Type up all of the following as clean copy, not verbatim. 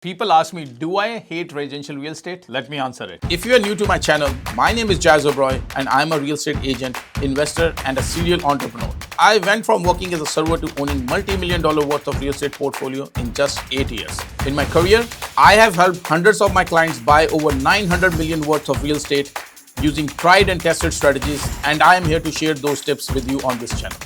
People ask me, do I hate residential real estate? Let me answer it. If you are new to my channel, my name is Oberoi and I'm a real estate agent, investor, and a serial entrepreneur. I went from working as a server to owning multi-million dollar worth of real estate portfolio in just 8 years. In my career, I have helped hundreds of my clients buy over 900 million worth of real estate using tried and tested strategies, and I am here to share those tips with you on this channel.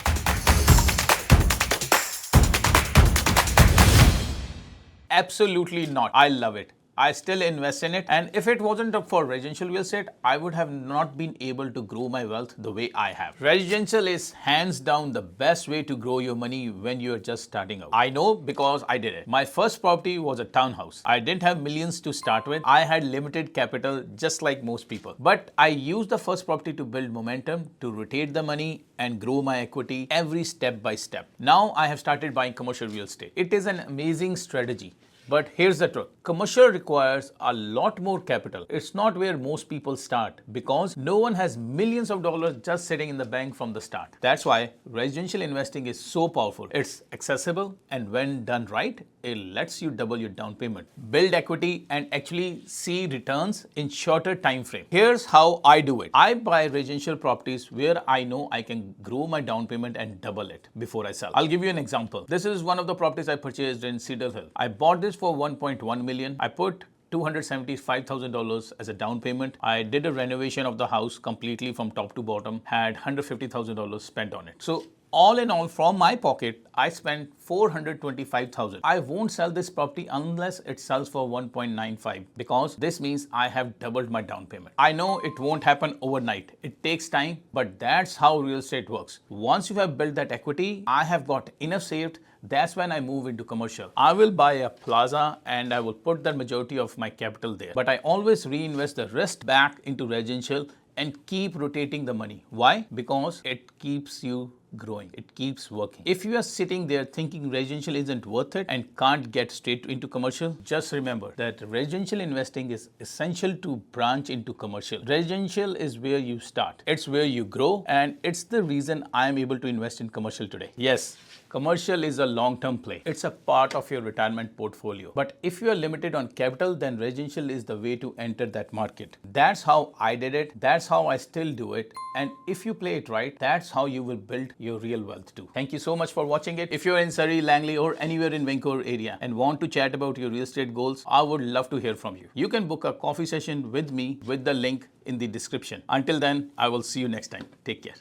Absolutely not. I love it. I still invest in it, and if it wasn't for residential real estate, I would have not been able to grow my wealth the way I have. Residential is hands down the best way to grow your money when you're just starting out. I know because I did it. My first property was a townhouse. I didn't have millions to start with. I had limited capital just like most people. But I used the first property to build momentum, to rotate the money and grow my equity every step by step. Now I have started buying commercial real estate. It is an amazing strategy. But here's the truth. Commercial requires a lot more capital. It's not where most people start because no one has millions of dollars just sitting in the bank from the start. That's why residential investing is so powerful. It's accessible, and when done right, it lets you double your down payment, build equity, and actually see returns in shorter time frame. Here's how I do it. I buy residential properties where I know I can grow my down payment and double it before I sell. I'll give you an example. This is one of the properties I purchased in Cedar Hill. I bought this for 1.1 million. I put $275,000 as a down payment. I did a renovation of the house completely from top to bottom, had $150,000 spent on it. So all in all, from my pocket, I spent $425,000. I won't sell this property unless it sells for 1.95 because this means I have doubled my down payment. I know it won't happen overnight. It takes time, but that's how real estate works. Once you have built that equity, I have got enough saved. That's when I move into commercial. I will buy a plaza and I will put the majority of my capital there. But I always reinvest the rest back into residential and keep rotating the money. Why? Because it keeps you growing. It keeps working. If you are sitting there thinking residential isn't worth it and can't get straight into commercial, just remember that residential investing is essential to branch into commercial. Residential is where you start. It's where you grow, and it's the reason I am able to invest in commercial today. Yes, commercial is a long-term play. It's a part of your retirement portfolio. But if you are limited on capital, then residential is the way to enter that market. That's how I did it. That's how I still do it. And if you play it right, that's how you will build your real wealth too. Thank you so much for watching it. If you're in Surrey, Langley, or anywhere in Vancouver area and want to chat about your real estate goals, I would love to hear from you. You can book a coffee session with me with the link in the description. Until then, I will see you next time. Take care.